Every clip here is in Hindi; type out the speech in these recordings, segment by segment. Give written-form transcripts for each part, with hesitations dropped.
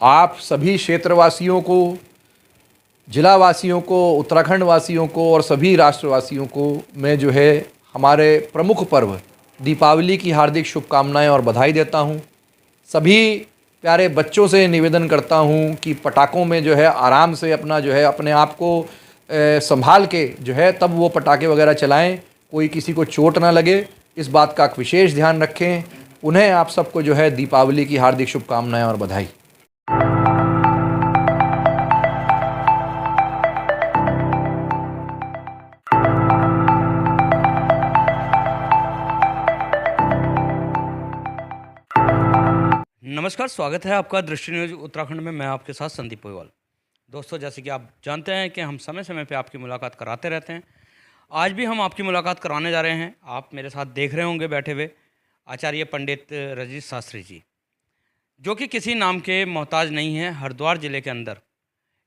आप सभी क्षेत्रवासियों को, जिलावासियों को, उत्तराखंड वासियों को और सभी राष्ट्रवासियों को मैं जो है हमारे प्रमुख पर्व दीपावली की हार्दिक शुभकामनाएं और बधाई देता हूं। सभी प्यारे बच्चों से निवेदन करता हूं कि पटाखों में जो है आराम से अपना जो है अपने आप को संभाल के जो है तब वो पटाखे वगैरह चलाएं, कोई किसी को चोट ना लगे, इस बात का विशेष ध्यान रखें। उन्हें आप सबको जो है दीपावली की हार्दिक शुभकामनाएं और बधाई। नमस्कार, स्वागत है आपका दृष्टि न्यूज उत्तराखंड में। मैं आपके साथ संदीप पोईवाल। दोस्तों, जैसे कि आप जानते हैं कि हम समय समय पे आपकी मुलाकात कराते रहते हैं। आज भी हम आपकी मुलाकात कराने जा रहे हैं। आप मेरे साथ देख रहे होंगे बैठे हुए आचार्य पंडित रजनीश शास्त्री जी, जो कि किसी नाम के मोहताज नहीं हैं। हरिद्वार ज़िले के अंदर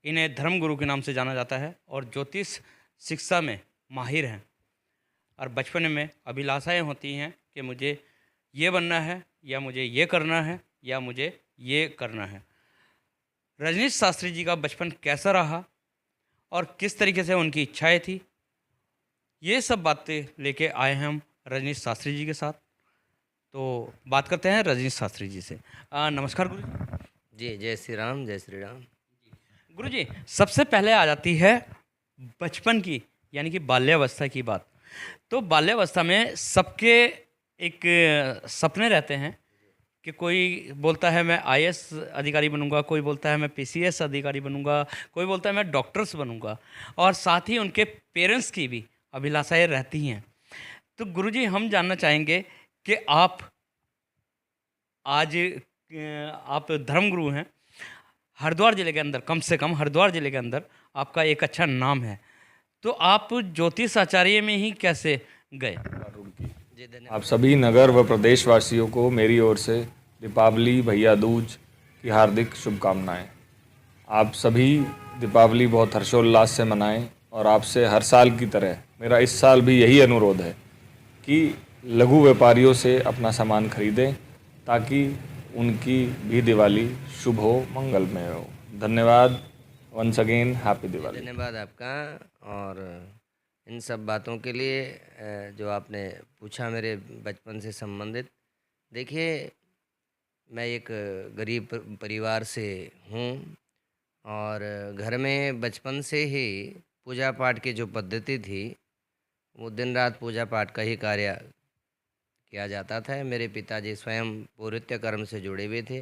इन्हें धर्मगुरु के नाम से जाना जाता है और ज्योतिष शिक्षा में माहिर हैं। और बचपन में अभिलाषाएँ होती हैं कि मुझे ये बनना है, या मुझे ये करना है, या मुझे ये करना है। रजनीश शास्त्री जी का बचपन कैसा रहा और किस तरीके से उनकी इच्छाएं थी, ये सब बातें लेके आए हैं हम रजनीश शास्त्री जी के साथ। तो बात करते हैं रजनीश शास्त्री जी से। नमस्कार गुरु जी। जय श्री राम, जय श्री राम। गुरु जी, सबसे पहले आ जाती है बचपन की, यानी कि बाल्यावस्था की बात। तो बाल्यावस्था में सबके एक सपने रहते हैं कि कोई बोलता है मैं आईएएस अधिकारी बनूंगा, कोई बोलता है मैं पीसीएस अधिकारी बनूंगा, कोई बोलता है मैं डॉक्टर्स बनूंगा, और साथ ही उनके पेरेंट्स की भी अभिलाषाएं रहती हैं। तो गुरुजी, हम जानना चाहेंगे कि आप धर्मगुरु हैं हरिद्वार ज़िले के अंदर। कम से कम हरिद्वार ज़िले के अंदर आपका एक अच्छा नाम है। तो आप ज्योतिष आचार्य में ही कैसे गए? आप सभी नगर व प्रदेशवासियों को मेरी ओर से दीपावली, भैया दूज की हार्दिक शुभकामनाएं। आप सभी दीपावली बहुत हर्षोल्लास से मनाएं और आपसे हर साल की तरह मेरा इस साल भी यही अनुरोध है कि लघु व्यापारियों से अपना सामान खरीदें ताकि उनकी भी दिवाली शुभ हो, मंगलमय हो। धन्यवाद। Once again happy Diwali. धन्यवाद आपका। और इन सब बातों के लिए जो आपने पूछा मेरे बचपन से संबंधित। देखिए, मैं एक गरीब परिवार से हूँ और घर में बचपन से ही पूजा पाठ की जो पद्धति थी वो दिन रात पूजा पाठ का ही कार्य किया जाता था। मेरे पिताजी स्वयं पौरोहित्य कर्म से जुड़े हुए थे।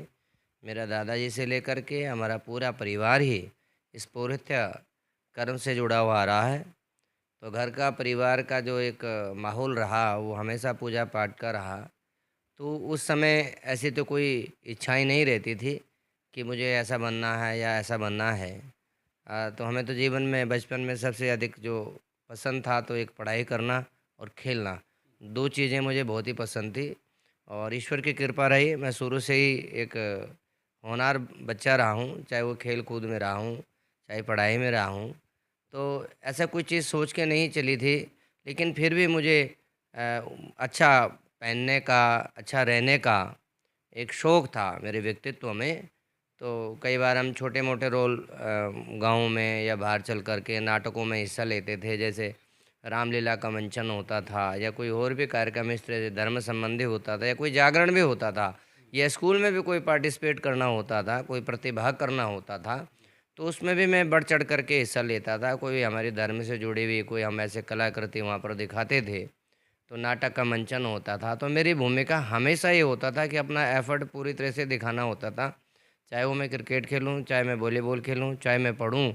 मेरा दादाजी से लेकर के हमारा पूरा परिवार ही इस पौरोहित्य कर्म से जुड़ा हुआ रहा है। तो घर का, परिवार का जो एक माहौल रहा वो हमेशा पूजा पाठ का रहा। तो उस समय ऐसी तो कोई इच्छाएं नहीं रहती थी कि मुझे ऐसा बनना है या ऐसा बनना है। तो हमें तो जीवन में बचपन में सबसे अधिक जो पसंद था तो एक पढ़ाई करना और खेलना, दो चीज़ें मुझे बहुत ही पसंद थी। और ईश्वर की कृपा रही, मैं शुरू से ही एक होनहार बच्चा रहा हूँ, चाहे वो खेल कूद में रहा हूँ, चाहे पढ़ाई में रहा हूँ। तो ऐसा कोई चीज़ सोच के नहीं चली थी, लेकिन फिर भी मुझे अच्छा पहनने का, अच्छा रहने का एक शौक़ था मेरे व्यक्तित्व में। तो कई बार हम छोटे मोटे रोल गाँव में या बाहर चल कर के नाटकों में हिस्सा लेते थे। जैसे रामलीला का मंचन होता था या कोई और भी कार्यक्रम इस तरह से धर्म संबंधी होता था, या कोई जागरण भी होता था, या स्कूल में भी कोई पार्टिसिपेट करना होता था, कोई प्रतिभाग करना होता था, तो उसमें भी मैं बढ़ चढ़ करके हिस्सा लेता था। कोई हमारे धर्म से जुड़ी हुई कोई हम ऐसे कलाकृति वहाँ पर दिखाते थे, तो नाटक का मंचन होता था। तो मेरी भूमिका हमेशा ये होता था कि अपना एफर्ट पूरी तरह से दिखाना होता था। चाहे वो मैं क्रिकेट खेलूँ, चाहे मैं वॉलीबॉल खेलूँ, चाहे मैं पढ़ूँ,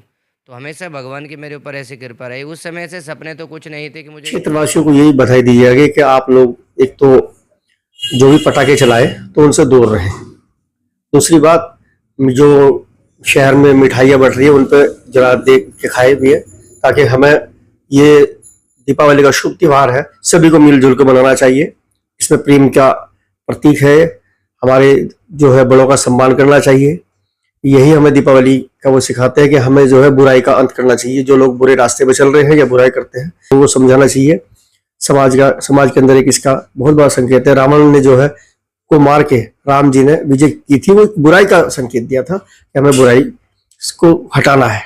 तो हमेशा भगवान की मेरे ऊपर ऐसी कृपा रही। उस समय से सपने तो कुछ नहीं थे कि मुझे। क्षेत्रवासियों को यही बधाई दी जाएगी कि आप लोग एक तो जो भी पटाखे चलाए तो उनसे दूर रहें। दूसरी बात, जो शहर में मिठाइयाँ बट रही है उन पर जरा देख के खाए भी है, ताकि हमें ये दीपावली का शुभ त्यौहार है, सभी को मिलजुल कर मनाना चाहिए। इसमें प्रेम का प्रतीक है, हमारे जो है बड़ों का सम्मान करना चाहिए। यही हमें दीपावली का वो सिखाते हैं कि हमें जो है बुराई का अंत करना चाहिए। जो लोग बुरे रास्ते पे चल रहे हैं या बुराई करते हैं उनको समझाना चाहिए। समाज के अंदर एक इसका बहुत बड़ा संकेत है। रावण ने जो है को मार के राम जी ने विजय की थी, वो बुराई का संकेत दिया था कि हमें बुराई को हटाना है।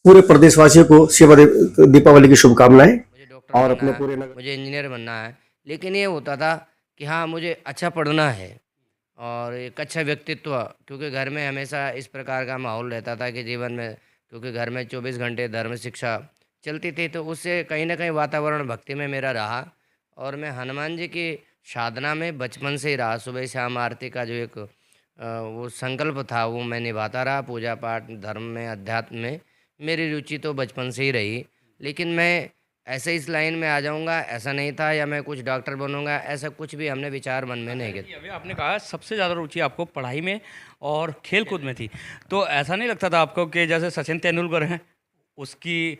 पूरे प्रदेशवासियों को दीपावली की शुभकामनाएं। मुझे डॉक्टर और बनना अपने है, पूरे नगर मुझे इंजीनियर बनना है, लेकिन ये होता था कि हाँ मुझे अच्छा पढ़ना है और एक अच्छा व्यक्तित्व, क्योंकि घर में हमेशा इस प्रकार का माहौल रहता था कि जीवन में, क्योंकि घर में 24 घंटे धर्म शिक्षा चलती थी, तो उससे कहीं ना कहीं वातावरण भक्ति में मेरा रहा। और मैं हनुमान जी की साधना में बचपन से ही रहा। सुबह शाम आरती का जो एक वो संकल्प था वो मैं निभाता रहा। पूजा पाठ धर्म में अध्यात्म में मेरी रुचि तो बचपन से ही रही, लेकिन मैं ऐसे इस लाइन में आ जाऊंगा ऐसा नहीं था, या मैं कुछ डॉक्टर बनूंगा ऐसा कुछ भी हमने विचार मन में नहीं किया। अभी आपने कहा सबसे ज़्यादा रुचि आपको पढ़ाई में और खेल कूद में थी, तो ऐसा नहीं लगता था आपको कि जैसे सचिन तेंदुलकर हैं उसकी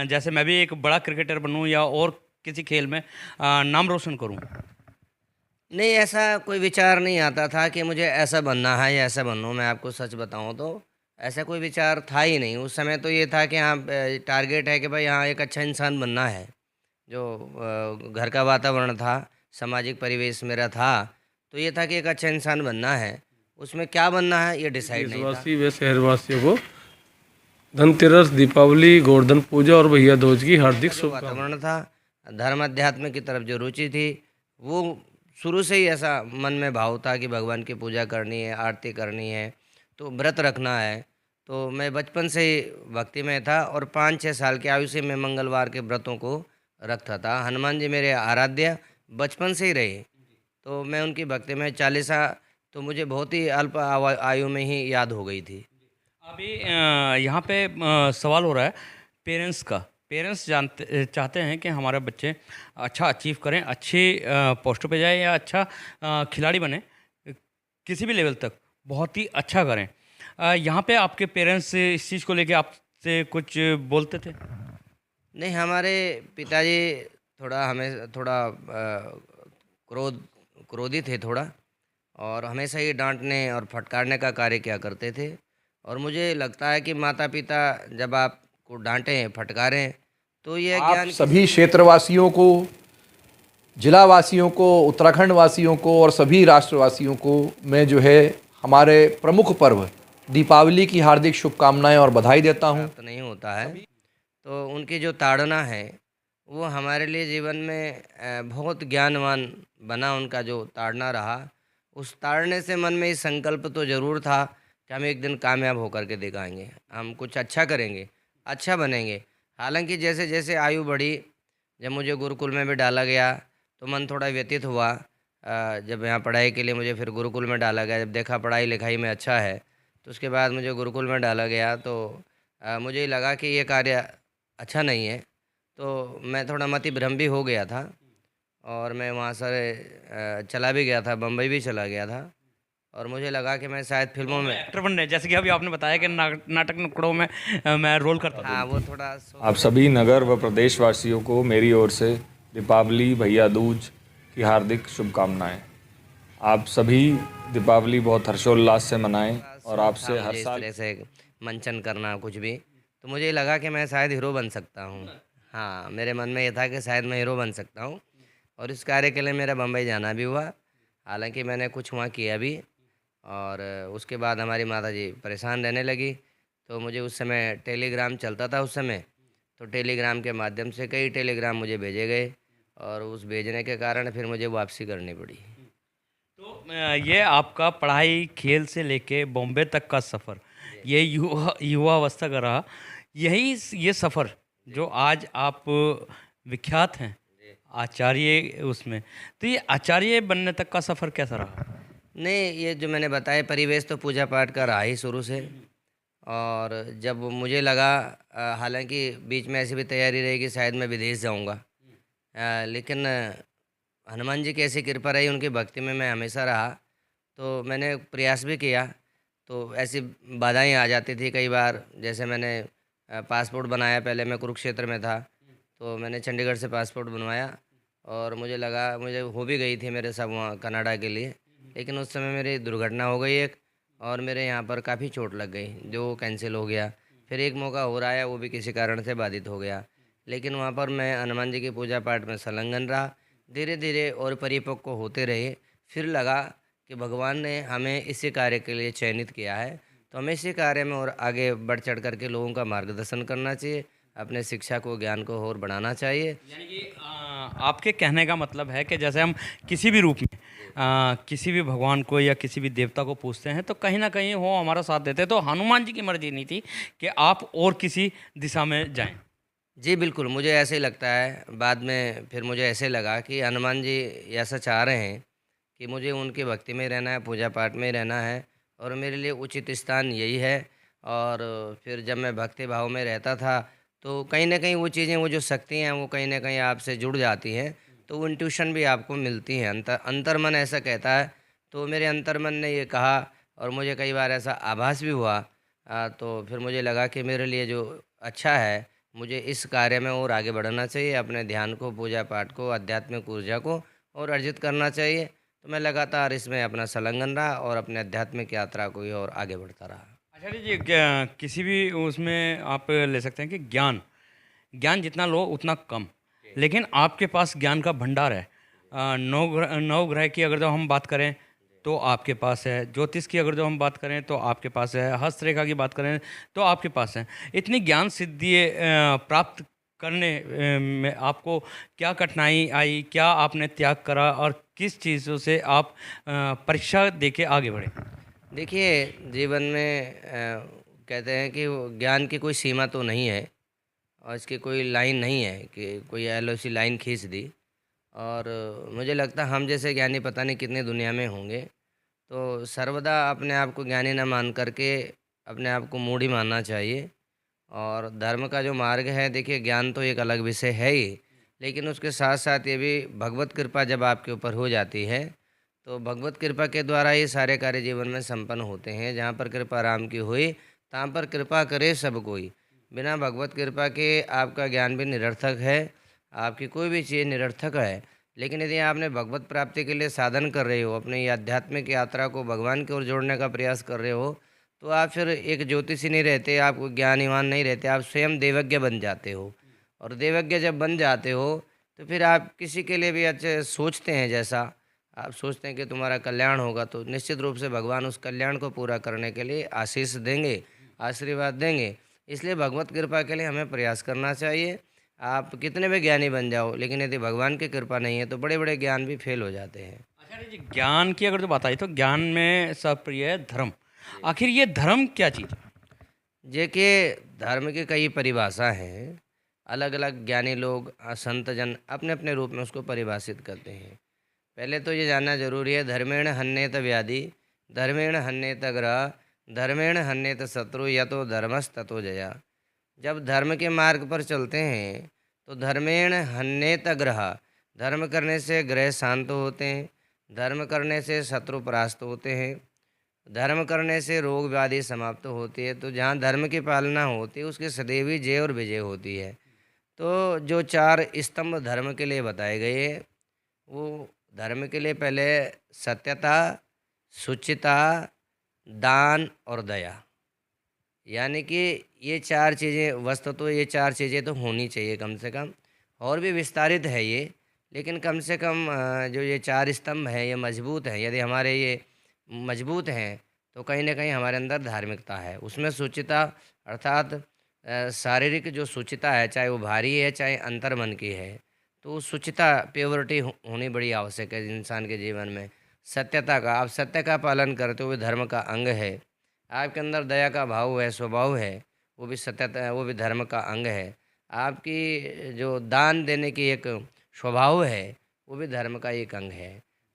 जैसे मैं भी एक बड़ा क्रिकेटर बनूं या और किसी खेल में नाम रोशन करूं? नहीं, ऐसा कोई विचार नहीं आता था कि मुझे ऐसा बनना है या ऐसा बनूँ। मैं आपको सच बताऊँ तो ऐसा कोई विचार था ही नहीं उस समय। तो ये था कि हाँ टारगेट है कि भाई हाँ एक अच्छा इंसान बनना है। जो घर का वातावरण था, सामाजिक परिवेश मेरा था, तो ये था कि एक अच्छा इंसान बनना है। उसमें क्या बनना है ये डिसाइड नहीं था। देशवासी व शहरवासियों को धनतेरस, दीपावली, गोवर्धन पूजा और भैया दूज की हार्दिक जो शुभकामनाएं। वातावरण था, धर्म अध्यात्म की तरफ जो रुचि थी, वो शुरू से ही ऐसा मन में भाव था कि भगवान की पूजा करनी है, आरती करनी है, तो व्रत रखना है। तो मैं बचपन से ही भक्ति में था और 5-6 साल की आयु से मैं मंगलवार के व्रतों को रखता था। हनुमान जी मेरे आराध्य बचपन से ही रहे, तो मैं उनकी भक्ति में चालीसा तो मुझे बहुत ही अल्प आयु में ही याद हो गई थी। अभी यहाँ पे सवाल हो रहा है पेरेंट्स का। पेरेंट्स चाहते हैं कि हमारे बच्चे अच्छा अचीव करें, अच्छी पोस्टों पे जाए या अच्छा खिलाड़ी बने, किसी भी लेवल तक बहुत ही अच्छा करें। यहाँ पे आपके पेरेंट्स इस चीज़ को लेके आपसे कुछ बोलते थे? नहीं, हमारे पिताजी थोड़ा क्रोधी थे थोड़ा, और हमेशा ही डांटने और फटकारने का कार्य किया करते थे। और मुझे लगता है कि माता पिता जब आपको डांटें फटकारें तो ये आप ज्ञान सभी क्षेत्रवासियों को, जिलावासियों को, उत्तराखंड वासियों को और सभी राष्ट्रवासियों को मैं जो है हमारे प्रमुख पर्व दीपावली की हार्दिक शुभकामनाएं और बधाई देता हूं। प्राप्त नहीं होता है। तो उनकी जो ताड़ना है वो हमारे लिए जीवन में बहुत ज्ञानवान बना। उनका जो ताड़ना रहा, उस ताड़ने से मन में ये संकल्प तो ज़रूर था कि हम एक दिन कामयाब होकर के दिखाएंगे, हम कुछ अच्छा करेंगे, अच्छा बनेंगे। हालांकि जैसे जैसे आयु बढ़ी, जब मुझे गुरुकुल में भी डाला गया तो मन थोड़ा व्यतीत हुआ। जब यहाँ पढ़ाई के लिए मुझे फिर गुरुकुल में डाला गया, जब देखा पढ़ाई लिखाई में अच्छा है, तो उसके बाद मुझे गुरुकुल में डाला गया। तो मुझे लगा कि ये कार्य अच्छा नहीं है, तो मैं थोड़ा मति भ्रम भी हो गया था और मैं वहाँ से चला भी गया था, बम्बई भी चला गया था। और मुझे लगा कि मैं शायद फिल्मों में, एक्टर बनने, जैसे कि अभी आपने बताया कि नाटक नुक्कड़ों में मैं रोल करता था। हाँ वो थोड़ा आप सभी नगर व प्रदेशवासियों को मेरी ओर से दीपावली भैया दूज की हार्दिक शुभकामनाएं। आप सभी दीपावली बहुत हर्षोल्लास से मनाएं और आपसे हर मुझे इस साल तरह से मंचन करना कुछ भी, तो मुझे लगा कि मैं शायद हीरो बन सकता हूँ। हाँ, मेरे मन में ये था कि शायद मैं हीरो बन सकता हूँ, और इस कार्य के लिए मेरा बम्बई जाना भी हुआ। हालांकि मैंने कुछ वहाँ किया भी, और उसके बाद हमारी माता जी परेशान रहने लगी। तो मुझे उस समय टेलीग्राम चलता था उस समय, तो टेलीग्राम के माध्यम से कई टेलीग्राम मुझे भेजे गए, और उस भेजने के कारण फिर मुझे वापसी करनी पड़ी। तो ये आपका पढ़ाई खेल से लेके बॉम्बे तक का सफ़र, ये युवावस्था का रहा, यही ये सफ़र जो आज आप विख्यात हैं आचार्य उसमें, तो ये आचार्य बनने तक का सफ़र कैसा रहा? नहीं, ये जो मैंने बताया परिवेश तो पूजा पाठ का रहा ही शुरू से। और जब मुझे लगा, हालांकि बीच में ऐसी भी तैयारी रही कि शायद मैं विदेश जाऊंगा, लेकिन हनुमान जी की ऐसी कृपा रही, उनकी भक्ति में मैं हमेशा रहा। तो मैंने प्रयास भी किया, तो ऐसी बाधाएं आ जाती थी कई बार। जैसे मैंने पासपोर्ट बनाया, पहले मैं कुरुक्षेत्र में था, तो मैंने चंडीगढ़ से पासपोर्ट बनवाया, और मुझे लगा मुझे हो भी गई थी मेरे सब वहाँ कनाडा के लिए, लेकिन उस समय मेरी दुर्घटना हो गई एक, और मेरे यहाँ पर काफ़ी चोट लग गई जो कैंसिल हो गया। फिर एक मौका हो रहा है, वो भी किसी कारण से बाधित हो गया। लेकिन वहाँ पर मैं हनुमान जी की पूजा पाठ में संलग्न रहा, धीरे धीरे और परिपक्व होते रहे। फिर लगा कि भगवान ने हमें इसी कार्य के लिए चयनित किया है, तो हमें इसी कार्य में और आगे बढ़ चढ़ करके लोगों का मार्गदर्शन करना चाहिए, अपने शिक्षा को, ज्ञान को और बढ़ाना चाहिए। यानी कि आपके कहने का मतलब है कि जैसे हम किसी भी रूप में किसी भी भगवान को या किसी भी देवता को पूछते हैं तो कहीं ना कहीं वो हमारा साथ देते हैं। तो हनुमान जी की मर्जी नहीं थी कि आप और किसी दिशा में जाएं। जी बिल्कुल, मुझे ऐसे ही लगता है। बाद में फिर मुझे ऐसे लगा कि हनुमान जी ऐसा चाह रहे हैं कि मुझे उनकी भक्ति में रहना है, पूजा पाठ में रहना है, और मेरे लिए उचित स्थान यही है। और फिर जब मैं भक्ति भाव में रहता था तो कहीं ना कहीं वो चीज़ें, वो जो शक्ति हैं, वो कहीं ना कहीं आपसे जुड़ जाती हैं, तो वो इंट्यूशन भी आपको मिलती है। अंतर्मन ऐसा कहता है। तो मेरे अंतर्मन ने ये कहा और मुझे कई बार ऐसा आभास भी हुआ। तो फिर मुझे लगा कि मेरे लिए जो अच्छा है, मुझे इस कार्य में और आगे बढ़ना चाहिए, अपने ध्यान को, पूजा पाठ को, आध्यात्मिक ऊर्जा को और अर्जित करना चाहिए। तो मैं लगातार इसमें अपना संलग्न रहा और अपने आध्यात्मिक यात्रा को ही और आगे बढ़ता रहा। आचार्य जी, किसी भी उसमें आप ले सकते हैं कि ज्ञान ज्ञान जितना लो उतना कम, लेकिन आपके पास ज्ञान का भंडार है। नौ ग्रह की अगर जो हम बात करें तो आपके पास है, ज्योतिष की अगर जो हम बात करें तो आपके पास है, हस्तरेखा की बात करें तो आपके पास है। इतनी ज्ञान सिद्धि प्राप्त करने में आपको क्या कठिनाई आई, क्या आपने त्याग करा और किस चीज़ों से आप परीक्षा देके आगे बढ़े? देखिए, जीवन में कहते हैं कि वो ज्ञान की कोई सीमा तो नहीं है और इसकी कोई लाइन नहीं है कि कोई एलओसी लाइन खींच दी। और मुझे लगता है हम जैसे ज्ञानी पता नहीं कितने दुनिया में होंगे। तो सर्वदा अपने आप को ज्ञानी न मान करके अपने आप को मूढ़ ही मानना चाहिए। और धर्म का जो मार्ग है, देखिए ज्ञान तो एक अलग विषय है ही, लेकिन उसके साथ साथ ये भी भगवत कृपा जब आपके ऊपर हो जाती है तो भगवत कृपा के द्वारा ये सारे कार्य जीवन में संपन्न होते हैं। जहाँ पर कृपा राम की हुई, तहाँ पर कृपा करे सब कोई। बिना भगवत कृपा के आपका ज्ञान भी निरर्थक है, आपकी कोई भी चीज़ निरर्थक है। लेकिन यदि आपने भगवत प्राप्ति के लिए साधन कर रहे हो, अपनी ये आध्यात्मिक यात्रा को भगवान की ओर जोड़ने का प्रयास कर रहे हो, तो आप फिर एक ज्योतिषी नहीं रहते, आप ज्ञानीवान नहीं रहते, आप स्वयं देवज्ञ बन जाते हो। और देवज्ञ जब बन जाते हो तो फिर आप किसी के लिए भी अच्छे सोचते हैं, जैसा आप सोचते हैं कि तुम्हारा कल्याण होगा, तो निश्चित रूप से भगवान उस कल्याण को पूरा करने के लिए आशीष देंगे, आशीर्वाद देंगे। इसलिए भगवत कृपा के लिए हमें प्रयास करना चाहिए। आप कितने भी ज्ञानी बन जाओ, लेकिन यदि भगवान की कृपा नहीं है तो बड़े बड़े ज्ञान भी फेल हो जाते हैं। आचार्य जी, ज्ञान की अगर जो बात आई तो ज्ञान में सबप्रिय है धर्म। आखिर ये धर्म क्या चीज़ है? देखिए, धर्म की कई परिभाषा हैं। अलग अलग ज्ञानी लोग, संत जन अपने अपने रूप में उसको परिभाषित करते हैं। पहले तो ये जानना जरूरी है, धर्मेण हन्येत व्याधि, धर्मेण हन्येत ग्रह, धर्मेण हन्येत शत्रु, या तो धर्मस ततो जया। जब धर्म के मार्ग पर चलते हैं तो धर्मेण हन्येत ग्रह, धर्म करने से ग्रह शांत होते हैं, धर्म करने से शत्रु परास्त होते हैं, धर्म करने से रोग व्याधि समाप्त होती है। तो जहाँ धर्म की पालना होती है उसकी सदैव ही जय और विजय होती है। तो जो चार स्तंभ धर्म के लिए बताए गए हैं, वो धर्म के लिए पहले सत्यता, शुचिता, दान और दया, यानी कि ये चार चीज़ें, वस्तु तो ये चार चीज़ें तो होनी चाहिए कम से कम। और भी विस्तारित है ये, लेकिन कम से कम जो ये चार स्तंभ हैं ये मजबूत हैं। यदि हमारे ये मजबूत हैं तो कहीं ना कहीं हमारे अंदर धार्मिकता है। उसमें शुचिता अर्थात शारीरिक जो शुचिता है, चाहे वो भारी है चाहे अंतर्मन की है, तो शुचिता, प्योरिटी होनी बड़ी आवश्यक है इंसान के जीवन में। सत्यता का, आप सत्य का पालन करते हुए धर्म का अंग है। आपके अंदर दया का भाव है, स्वभाव है, वो भी सत्यता, वो भी धर्म का अंग है। आपकी जो दान देने की एक स्वभाव है, वो भी धर्म का एक अंग है।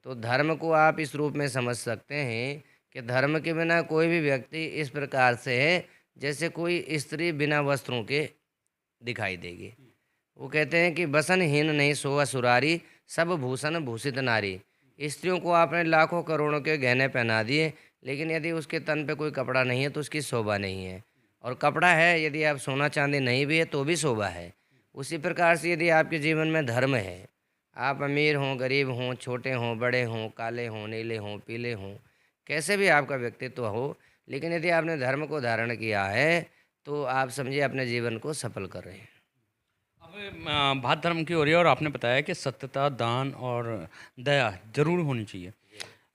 तो धर्म को आप इस रूप में समझ सकते हैं कि धर्म के बिना कोई भी व्यक्ति इस प्रकार से है जैसे कोई स्त्री बिना वस्त्रों के दिखाई देगी। वो कहते हैं कि बसनहीन नहीं सोआ सुरारी, सब भूषण भूषित नारी। स्त्रियों को आपने लाखों करोड़ों के गहने पहना दिए, लेकिन यदि उसके तन पे कोई कपड़ा नहीं है तो उसकी शोभा नहीं है। और कपड़ा है, यदि आप सोना चांदी नहीं भी है तो भी शोभा है। उसी प्रकार से यदि आपके जीवन में धर्म है, आप अमीर हों, गरीब हों, छोटे हों, बड़े हों, काले हों, नीले हों, पीले हों, कैसे भी आपका व्यक्तित्व हो, लेकिन यदि आपने धर्म को धारण किया है तो आप समझिए अपने जीवन को सफल कर रहे हैं। अब बात धर्म की हो रही है और आपने बताया कि सत्यता, दान और दया जरूर होनी चाहिए।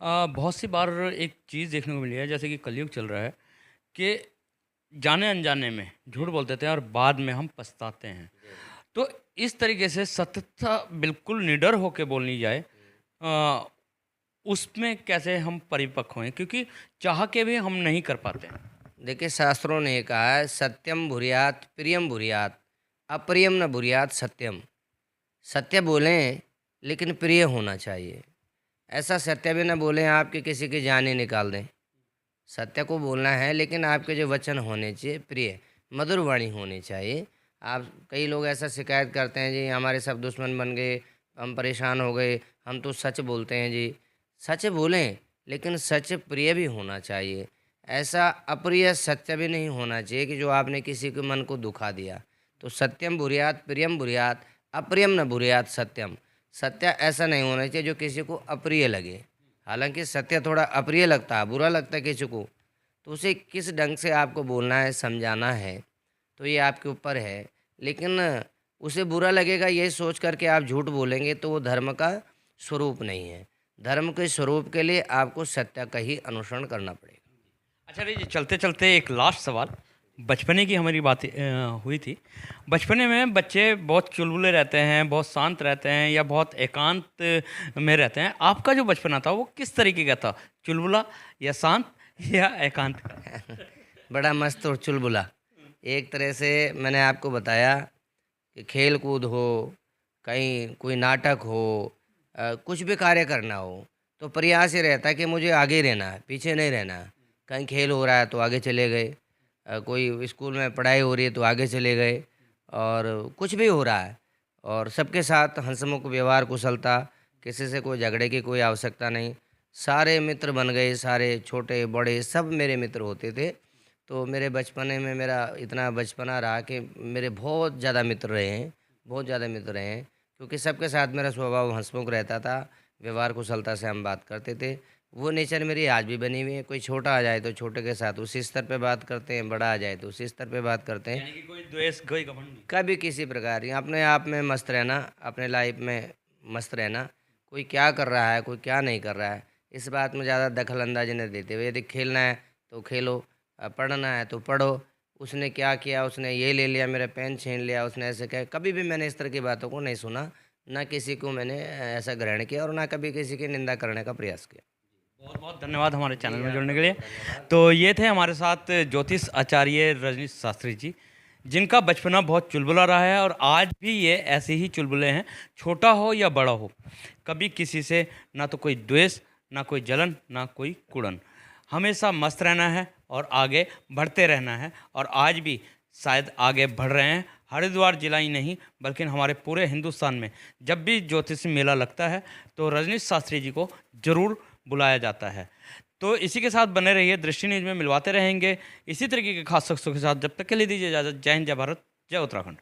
बहुत सी बार एक चीज़ देखने को मिली है, जैसे कि कलयुग चल रहा है, कि जाने अनजाने में झूठ बोल देते हैं और बाद में हम पछताते हैं। तो इस तरीके से सत्यता बिल्कुल निडर होकर बोलनी जाए, अ, उसमें कैसे हम परिपक्व हों, क्योंकि चाह के भी हम नहीं कर पाते हैं। देखिए, शास्त्रों ने कहा है, सत्यम भूर्यात प्रियम भूर्यात अप्रियम न भूर्यात सत्यम। सत्य बोलें लेकिन प्रिय होना चाहिए। ऐसा सत्य भी न बोलें आपके किसी की जान ही निकाल दें। सत्य को बोलना है, लेकिन आपके जो वचन होने चाहिए प्रिय, मधुर वाणी होनी चाहिए। आप, कई लोग ऐसा शिकायत करते हैं, जी हमारे सब दुश्मन बन गए, हम परेशान हो गए, हम तो सच बोलते हैं जी। सच बोलें, लेकिन सच प्रिय भी होना चाहिए। ऐसा अप्रिय सत्य भी नहीं होना चाहिए कि जो आपने किसी के मन को दुखा दिया। तो सत्यम बुरियात प्रियम बुरियात अप्रियम न बुरियात सत्यम। सत्य ऐसा नहीं होना चाहिए जो किसी को अप्रिय लगे। हालांकि सत्य थोड़ा अप्रिय लगता है, बुरा लगता है किसी को, तो उसे किस ढंग से आपको बोलना है, समझाना है, तो ये आपके ऊपर है। लेकिन उसे बुरा लगेगा ये सोच करके आप झूठ बोलेंगे तो वो धर्म का स्वरूप नहीं है। धर्म के स्वरूप के लिए आपको सत्य का ही अनुसरण करना पड़ेगा। अच्छा जी, चलते चलते एक लास्ट सवाल। बचपने की हमारी बात हुई थी। बचपने में बच्चे बहुत चुलबुले रहते हैं, बहुत शांत रहते हैं, या बहुत एकांत में रहते हैं। आपका जो बचपना था वो किस तरीके का था? चुलबुला या शांत या एकांत का? बड़ा मस्त और चुलबुला। एक तरह से मैंने आपको बताया कि खेल कूद हो, कहीं कोई नाटक हो, कुछ भी कार्य करना हो, तो प्रयास ये रहता है कि मुझे आगे रहना है, पीछे नहीं रहना है। कहीं खेल हो रहा है तो आगे चले गए, कोई स्कूल में पढ़ाई हो रही है तो आगे चले गए, और कुछ भी हो रहा है, और सबके साथ हंसमुख व्यवहार, कुशलता, किसी से कोई झगड़े की कोई आवश्यकता नहीं। सारे मित्र बन गए, सारे छोटे बड़े सब मेरे मित्र होते थे। तो मेरे बचपने में मेरा इतना बचपना रहा कि मेरे बहुत ज़्यादा मित्र रहे हैं, बहुत ज़्यादा मित्र रहे हैं, क्योंकि सबके साथ मेरा स्वभाव हंसमुख रहता था, व्यवहार कुशलता से हम बात करते थे। वो नेचर मेरी आज भी बनी हुई है। कोई छोटा आ जाए तो छोटे के साथ उसी स्तर पे बात करते हैं, बड़ा आ जाए तो उसी स्तर पे बात करते हैं। यानी कि कोई द्वेष, कोई घमंड नहीं। कभी किसी प्रकार की, अपने आप में मस्त रहना, अपने लाइफ में मस्त रहना। कोई क्या कर रहा है, कोई क्या नहीं कर रहा है, इस बात में ज़्यादा दखल अंदाजी नहीं देते हुए। यदि खेलना है तो खेलो, पढ़ना है तो पढ़ो। उसने क्या किया, उसने ये ले लिया, मेरा पेन छीन लिया, उसने ऐसे किया, कभी भी मैंने इस तरह की बातों को नहीं सुना। ना किसी को मैंने ऐसा ग्रहण किया, और ना कभी किसी की निंदा करने का प्रयास किया। बहुत बहुत धन्यवाद हमारे चैनल में जुड़ने के लिए। तो ये थे हमारे साथ ज्योतिष आचार्य रजनीश शास्त्री जी, जिनका बचपना बहुत चुलबुला रहा है, और आज भी ये ऐसे ही चुलबुले हैं, छोटा हो या बड़ा हो। कभी किसी से ना तो कोई द्वेष, ना कोई जलन, ना कोई कुड़न। हमेशा मस्त रहना है और आगे बढ़ते रहना है, और आज भी शायद आगे बढ़ रहे हैं। हरिद्वार जिला ही नहीं बल्कि हमारे पूरे हिंदुस्तान में जब भी ज्योतिषी मेला लगता है तो रजनीश शास्त्री जी को ज़रूर बुलाया जाता है। तो इसी के साथ बने रहिए, दृष्टि न्यूज़ में मिलवाते रहेंगे इसी तरीके के खास शख्सों के साथ। जब तक के लिए दीजिए इजाज़त। जय हिंद, जय भारत, जय उत्तराखंड।